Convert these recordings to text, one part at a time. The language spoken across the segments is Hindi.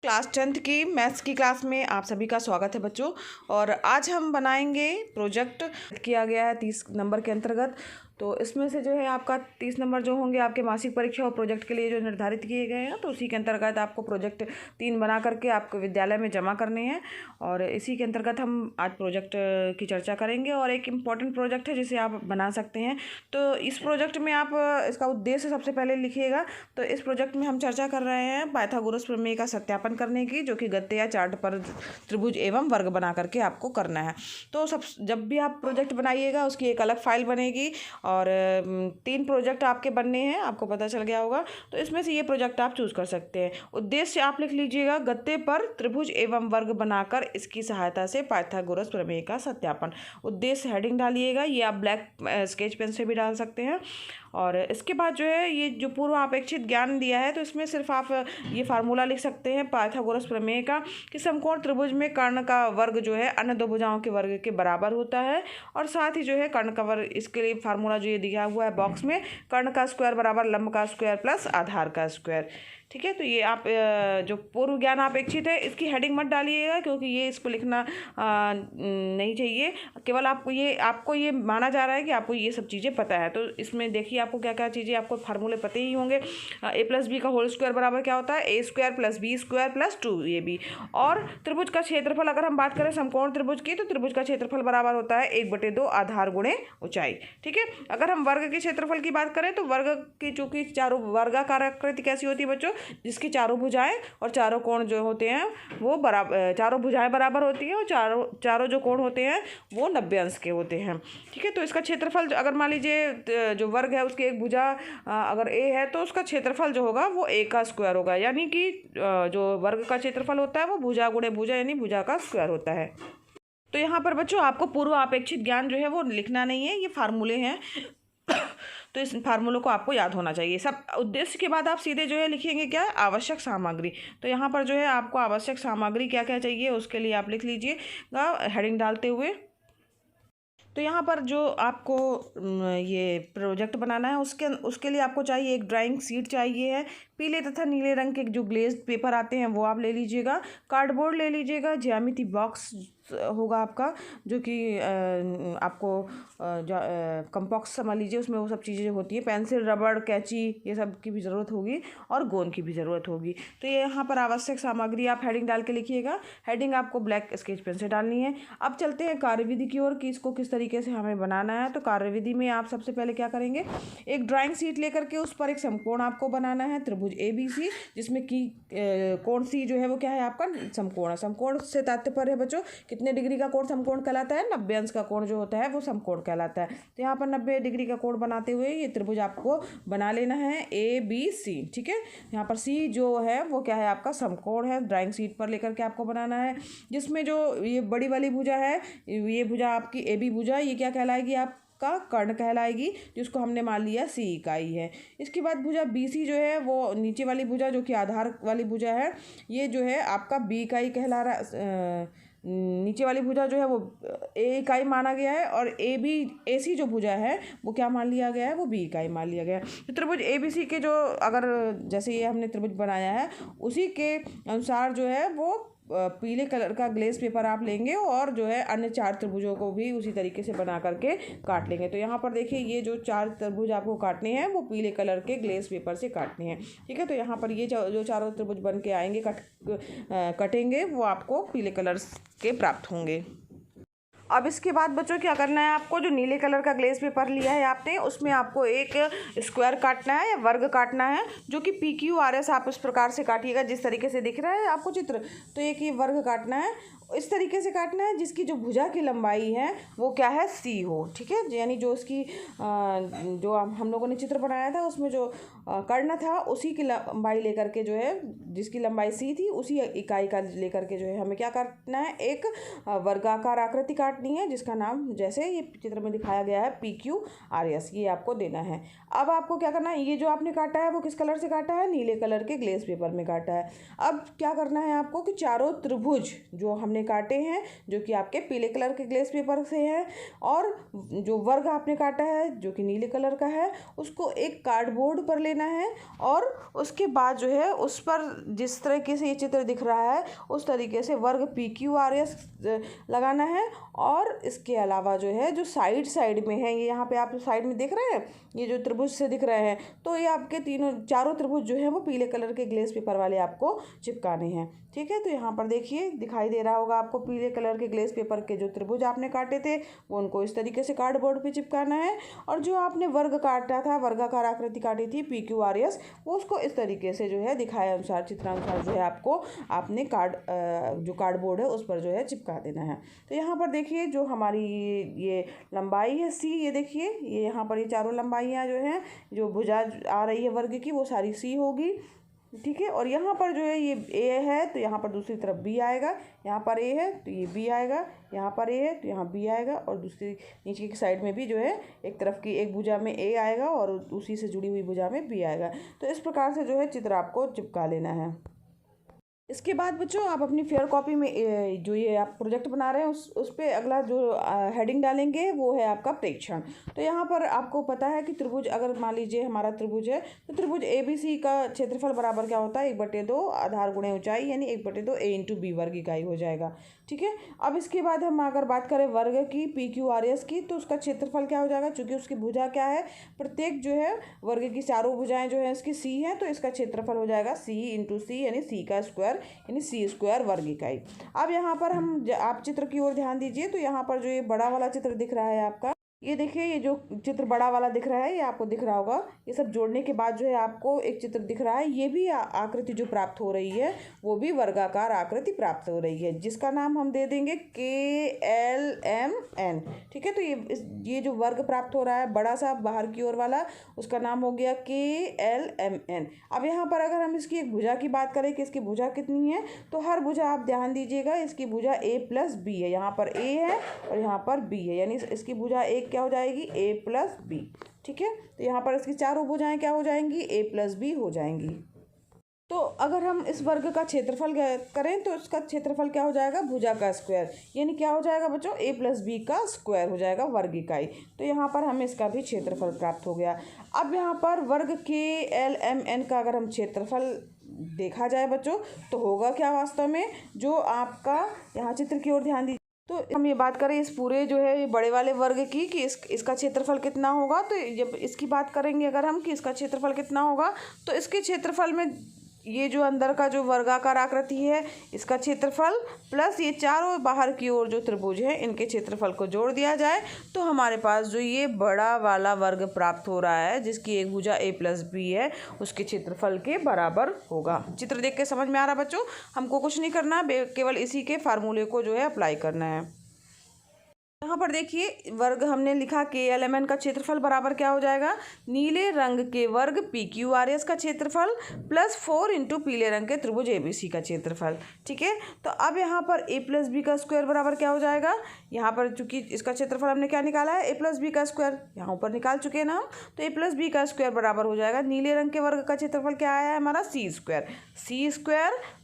क्लास 10th की मैथ्स की क्लास में आप सभी का स्वागत है बच्चों। और आज हम बनाएंगे प्रोजेक्ट किया गया है 30 नंबर के अंतर्गत। तो इसमें से जो है आपका 30 नंबर जो होंगे आपके मासिक परीक्षा और प्रोजेक्ट के लिए जो निर्धारित किए गए हैं, तो उसी के अंतर्गत आपको प्रोजेक्ट 3 बना करके आपको विद्यालय में जमा करने हैं। और इसी के अंतर्गत हम आज प्रोजेक्ट की चर्चा करेंगे और एक इम्पॉर्टेंट प्रोजेक्ट है जिसे आप बना सकते हैं। तो इस प्रोजेक्ट में आप इसका उद्देश्य सबसे पहले लिखिएगा। तो इस प्रोजेक्ट में हम चर्चा कर रहे हैं पाइथागोरस प्रमेय का सत्यापन करने की, जो कि गत्ते या चार्ट पर त्रिभुज एवं वर्ग बना करके आपको करना है। तो जब भी आप प्रोजेक्ट बनाइएगा उसकी एक अलग फाइल बनेगी और 3 प्रोजेक्ट आपके बनने हैं, आपको पता चल गया होगा। तो इसमें से ये प्रोजेक्ट आप चूज कर सकते हैं। उद्देश्य आप लिख लीजिएगा गत्ते पर त्रिभुज एवं वर्ग बनाकर इसकी सहायता से पाइथागोरस प्रमेय का सत्यापन। उद्देश्य हेडिंग डालिएगा, ये आप ब्लैक स्केच पेन से भी डाल सकते हैं। और इसके बाद जो है ये जो पूर्व अपेक्षित ज्ञान दिया है, तो इसमें सिर्फ आप ये फार्मूला लिख सकते हैं पाइथागोरस प्रमेय का कि समकोण त्रिभुज में कर्ण का वर्ग जो है अन्य दो भुजाओं के वर्ग के बराबर होता है। और साथ ही जो है कर्ण का वर्ग, इसके लिए फार्मूला जो ये दिया हुआ है बॉक्स में, कर्ण का स्क्वायर बराबर लंब का स्क्वायर प्लस आधार का स्क्वायर। ठीक है, तो ये आप जो पूर्व ज्ञान अपेक्षित है इसकी हेडिंग मत डालिएगा, क्योंकि ये इसको लिखना नहीं चाहिए। केवल आपको ये माना जा रहा है कि आपको ये सब चीज़ें पता है। तो इसमें देखिए आपको क्या क्या चीज़ें, आपको फार्मूले पते ही होंगे। a प्लस बी का होल स्क्वायर बराबर क्या होता है, A square plus B square plus 2ab। और त्रिभुज का क्षेत्रफल अगर हम बात करें समकोण त्रिभुज की, तो त्रिभुज का क्षेत्रफल बराबर होता है 1/2 आधार गुणे ऊंचाई। ठीक है, अगर हम वर्ग के क्षेत्रफल की बात करें तो वर्ग की चूंकि चारों वर्गाकार आकृति कैसी होती है बच्चों, जिसकी चारों भुजाएं और चारों कोण जो होते हैं वो बराबर, चारों भुजाएं बराबर होती हैं और चारों जो कोण होते हैं वो 90 अंश के होते हैं। ठीक है, तो इसका क्षेत्रफल अगर मान लीजिए जो वर्ग है उसकी एक भुजा अगर ए है, तो उसका क्षेत्रफल जो होगा वो ए का स्क्वायर होगा। यानी कि जो वर्ग का क्षेत्रफल होता है वो भुजा गुणे भुजा यानी भुजा का स्क्वायर होता है। तो यहाँ पर बच्चों आपको पूर्व अपेक्षित ज्ञान जो है वो लिखना नहीं है, ये फार्मूले हैं। तो इस फार्मूलों को आपको याद होना चाहिए। सब उद्देश्य के बाद आप सीधे जो है लिखेंगे क्या, आवश्यक सामग्री। तो यहाँ पर जो है आपको आवश्यक सामग्री क्या क्या चाहिए उसके लिए आप लिख लीजिएगा हेडिंग डालते हुए। तो यहाँ पर जो आपको ये प्रोजेक्ट बनाना है उसके लिए आपको चाहिए एक ड्राइंग शीट चाहिए है, पीले तथा नीले रंग के जो ग्लेज्ड पेपर आते हैं वो आप ले लीजिएगा, कार्डबोर्ड ले लीजिएगा, ज्यामिति बॉक्स होगा आपका जो कि आपको कंपॉक्स समझ लीजिए, उसमें वो सब चीज़ें होती है, पेंसिल रबड़ कैंची ये सब की भी ज़रूरत होगी और गोंद की भी ज़रूरत होगी। तो ये यहाँ पर आवश्यक सामग्री आप हेडिंग डाल के लिखिएगा। हेडिंग आपको ब्लैक स्केच पेन से डालनी है। अब चलते हैं कार्यविधि की ओर कि इसको किस तरीके से हमें बनाना है। तो कार्यविधि में आप सबसे पहले क्या करेंगे, एक ड्राइंग शीट लेकर के उस पर एक समकोण आपको बनाना है त्रिभुज ABC, जिसमें कि कोण सी जो है वो क्या है आपका समकोण है। समकोण से तात्पर्य है बच्चों कितने डिग्री का कोण समकोण कहलाता है, 90 अंश का कोण जो होता है वो समकोण कहलाता है। तो यहाँ पर 90 डिग्री का कोण बनाते हुए ये त्रिभुज आपको बना लेना है ABC। ठीक है, यहाँ पर C जो है वो क्या है आपका समकोण है, ड्राइंग शीट पर लेकर के आपको बनाना है। जिसमें जो ये बड़ी वाली भुजा है, ये भुजा आपकी AB भुजा, ये क्या कहलाएगी का कर्ण कहलाएगी, जिसको हमने मान लिया C इकाई है। इसके बाद भुजा BC जो है वो नीचे वाली भुजा जो कि आधार वाली भुजा है, ये जो है आपका B इकाई कहला रहा, नीचे वाली भुजा जो है वो A इकाई माना गया है और AC जो भुजा है वो क्या मान लिया गया है, वो B इकाई मान लिया गया है। तो त्रिभुज ABC के जो अगर जैसे ये हमने त्रिभुज बनाया है उसी के अनुसार जो है वो पीले कलर का ग्लेस पेपर आप लेंगे और जो है अन्य 4 त्रिभुजों को भी उसी तरीके से बना करके काट लेंगे। तो यहाँ पर देखिए ये जो 4 त्रिभुज आपको काटने हैं वो पीले कलर के ग्लेस पेपर से काटने हैं। ठीक है, तो यहाँ पर ये जो चारों त्रिभुज बन के आएंगे कटेंगे वो आपको पीले कलर के प्राप्त होंगे। अब इसके बाद बच्चों क्या करना है, आपको जो नीले कलर का ग्लेस पेपर लिया है आपने, उसमें आपको एक स्क्वायर काटना है या वर्ग काटना है, जो कि PQRS आप इस प्रकार से काटिएगा जिस तरीके से दिख रहा है आपको चित्र। तो एक ये वर्ग काटना है, इस तरीके से काटना है जिसकी जो भुजा की लंबाई है वो क्या है C हो। ठीक है, यानी जो इसकी जो हम लोगों ने चित्र बनाया था उसमें जो कर्ण था उसी की लंबाई लेकर के जो है, जिसकी लंबाई C थी उसी इकाई का लेकर के जो है हमें क्या काटना है, एक वर्गाकार आकृति काटनी है जिसका नाम जैसे ये चित्र में दिखाया गया है PQRS, ये आपको देना है। अब आपको क्या करना है, ये जो आपने काटा है वो किस कलर से काटा है, नीले कलर के ग्लेस पेपर में काटा है। अब क्या करना है आपको कि चारों त्रिभुज जो हमने काटे हैं जो कि आपके पीले कलर के ग्लेस पेपर से हैं और जो वर्ग आपने काटा है जो कि नीले कलर का है, उसको एक कार्डबोर्ड पर लेना लेना है और उसके बाद जो है उस पर जिस तरीके से ये चित्र दिख रहा है उस तरीके से वर्ग PQRS लगाना है। और इसके अलावा जो है जो साइड में है, ये यहाँ पे आप साइड में देख रहे हैं, ये जो त्रिभुज से दिख रहे हैं, तो ये आपके चारों त्रिभुज जो है वो पीले कलर के ग्लेस पेपर वाले आपको चिपकाने हैं। ठीक है, तो यहाँ पर देखिए दिखाई दे रहा होगा आपको पीले कलर के ग्लेस पेपर के जो त्रिभुज आपने काटे थे वो उनको इस तरीके से कार्डबोर्ड पे चिपकाना है। और जो आपने वर्ग काटा था, वर्गाकार आकृति काटी थी PQRS, वो उसको इस तरीके से जो है दिखाए अनुसार, चित्रानुसार जो है आपको अपने जो कार्डबोर्ड है उस पर जो है चिपका देना है। तो यहाँ पर देखिए जो हमारी ये लंबाई है C, ये देखिए ये यहाँ पर ये चारों लंबाइयाँ जो हैं, जो भुजा आ रही है वर्ग की वो सारी C होगी। ठीक है, और यहाँ पर जो है ये A है तो यहाँ पर दूसरी तरफ B आएगा, यहाँ पर A है तो ये B आएगा, यहाँ पर A है तो यहाँ B आएगा, और दूसरी नीचे की साइड में भी जो है एक तरफ की एक भुजा में A आएगा और उसी से जुड़ी हुई भुजा में B आएगा। तो इस प्रकार से जो है चित्र आपको चिपका लेना है। इसके बाद बच्चों आप अपनी फेयर कॉपी में जो ये आप प्रोजेक्ट बना रहे हैं उस पे अगला जो हेडिंग डालेंगे वो है आपका प्रेक्षण। तो यहाँ पर आपको पता है कि त्रिभुज, अगर मान लीजिए हमारा त्रिभुज है तो त्रिभुज ABC का क्षेत्रफल बराबर क्या होता है, 1/2 आधार गुणे ऊंचाई, यानी 1/2 A/B वर्ग इकाई हो जाएगा। ठीक है, अब इसके बाद हम अगर बात करें वर्ग की PQRS की, तो उसका क्षेत्रफल क्या हो जाएगा, चूँकि उसकी भुजा क्या है, प्रत्येक जो है वर्ग की चारों भुजाएं जो है इसकी C है, तो इसका क्षेत्रफल हो जाएगा C × C, यानी C का स्क्वायर, यानी C² वर्ग इकाई। अब यहाँ पर आप चित्र की ओर ध्यान दीजिए, तो यहाँ पर जो ये बड़ा वाला चित्र दिख रहा है आपका, ये देखिए ये जो चित्र बड़ा वाला दिख रहा है ये आपको दिख रहा होगा। ये सब जोड़ने के बाद जो है आपको एक चित्र दिख रहा है, ये भी आकृति जो प्राप्त हो रही है वो भी वर्गाकार आकृति प्राप्त हो रही है, जिसका नाम हम दे देंगे KLMN। ठीक है, तो ये जो वर्ग प्राप्त हो रहा है बड़ा सा बाहर की ओर वाला, उसका नाम हो गया KLMN। अब यहाँ पर अगर हम इसकी एक भुजा की बात करें कि इसकी भुजा कितनी है, तो हर भुजा आप ध्यान दीजिएगा, इसकी भुजा A+B है, यहाँ पर A है और यहाँ पर B है, यानी इसकी भुजा एक क्या हो जाएगी, A+B। ठीक है, तो यहाँ पर इसकी चारों भुजाएं क्या हो जाएंगी, A+B हो जाएंगी। तो अगर हम इस वर्ग का क्षेत्रफल करें तो इसका क्षेत्रफल क्या हो जाएगा, भुजा का स्क्वायर, यानी क्या हो जाएगा बच्चों, A+B का स्क्वायर हो जाएगा वर्ग इकाई। तो यहाँ पर हमें इसका भी क्षेत्रफल प्राप्त हो गया। अब यहाँ पर वर्ग KLMN का अगर हम क्षेत्रफल देखा जाए बच्चों तो होगा क्या वास्तव में, जो आपका यहाँ चित्र की ओर ध्यान दीजिए, तो हम ये बात करें इस पूरे जो है ये बड़े वाले वर्ग की कि इसका क्षेत्रफल कितना होगा, तो जब इसकी बात करेंगे अगर हम कि इसका क्षेत्रफल कितना होगा, तो इसके क्षेत्रफल में ये जो अंदर का जो वर्गाकार आकृति है इसका क्षेत्रफल प्लस ये चारों बाहर की ओर जो त्रिभुज है इनके क्षेत्रफल को जोड़ दिया जाए तो हमारे पास जो ये बड़ा वाला वर्ग प्राप्त हो रहा है जिसकी एक भुजा A+B है उसके क्षेत्रफल के बराबर होगा। चित्र देख के समझ में आ रहा बच्चों, हमको कुछ नहीं करना, केवल इसी के फार्मूले को जो है अप्लाई करना है। यहाँ पर देखिए वर्ग हमने लिखा KLMN का क्षेत्रफल बराबर क्या हो जाएगा, नीले रंग के वर्ग PQRS का क्षेत्रफल प्लस 4 × पीले रंग के त्रिभुज ABC का क्षेत्रफल। ठीक है, तो अब यहाँ पर A+B का स्क्वायर बराबर क्या हो जाएगा, यहाँ पर चूंकि इसका क्षेत्रफल हमने क्या निकाला है, A+B का स्क्वायर, यहाँ ऊपर निकाल चुके हैं ना हम, तो A+B का स्क्वायर बराबर हो जाएगा नीले रंग के वर्ग का क्षेत्रफल क्या आया है हमारा, C²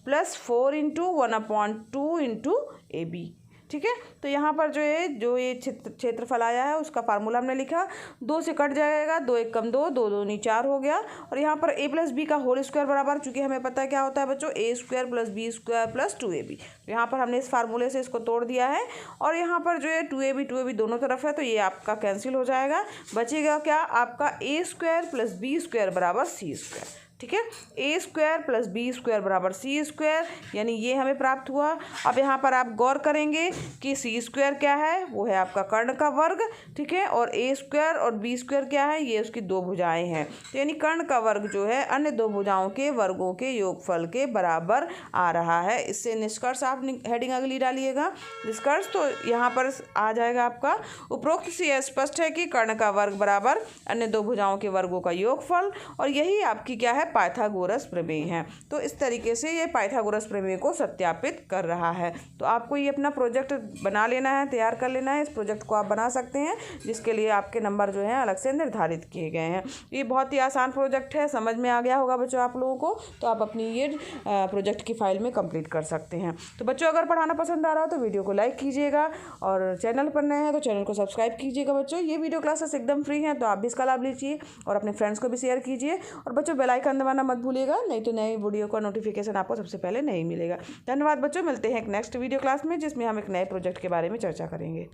प्लस 4 × 1/2 × AB। ठीक है, तो यहाँ पर जो है जो ये क्षेत्रफल आया है उसका फार्मूला हमने लिखा, 2 से कट जाएगा, 2 × 1 = 2, 2 × 2 = 4 हो गया। और यहाँ पर A+B का होल स्क्वायर बराबर, चूँकि हमें पता है क्या होता है बच्चों, A² + B² + 2AB। तो यहाँ पर हमने इस फार्मूले से इसको तोड़ दिया है और यहाँ पर जो है 2AB दोनों तरफ है तो ये आपका कैंसिल हो जाएगा, बचेगा क्या आपका A² + B² = C²। ठीक है, A² + B² = C², यानी ये हमें प्राप्त हुआ। अब यहाँ पर आप गौर करेंगे कि C² क्या है, वो है आपका कर्ण का वर्ग। ठीक है, और A² और B² क्या है, ये उसकी 2 भुजाएं हैं, तो यानी कर्ण का वर्ग जो है अन्य 2 भुजाओं के वर्गों के योगफल के बराबर आ रहा है। इससे निष्कर्ष आप हेडिंग अगली डालिएगा, निष्कर्ष तो यहाँ पर आ जाएगा आपका, उपरोक्त से स्पष्ट है कि कर्ण का वर्ग बराबर अन्य 2 भुजाओं के वर्गों का योगफल, और यही आपकी क्या है पाइथागोरस प्रमेय है। तो इस तरीके से ये पाइथागोरस प्रमेय को सत्यापित कर रहा है। तो आपको ये अपना प्रोजेक्ट बना लेना है, तैयार कर लेना है। इस प्रोजेक्ट को आप बना सकते हैं, जिसके लिए आपके नंबर जो हैं अलग से निर्धारित किए गए हैं। ये बहुत ही आसान प्रोजेक्ट है, समझ में आ गया होगा बच्चों आप लोगों को। तो आप अपनी ये प्रोजेक्ट की फाइल में कंप्लीट कर सकते हैं। तो बच्चों अगर पढ़ाना पसंद आ रहा हो तो वीडियो को लाइक कीजिएगा, और चैनल पर नए हैं तो चैनल को सब्सक्राइब कीजिएगा। बच्चों ये वीडियो क्लासेस एकदम फ्री हैं, तो आप भी इसका लाभ लीजिए और अपने फ्रेंड्स को भी शेयर कीजिए। और बच्चों बेल आइकन दबाना मत भूलिएगा, नहीं तो नई वीडियो का नोटिफिकेशन आपको सबसे पहले नहीं मिलेगा। धन्यवाद बच्चों, मिलते हैं एक नेक्स्ट वीडियो क्लास में, जिसमें हम एक नए प्रोजेक्ट के बारे में चर्चा करेंगे।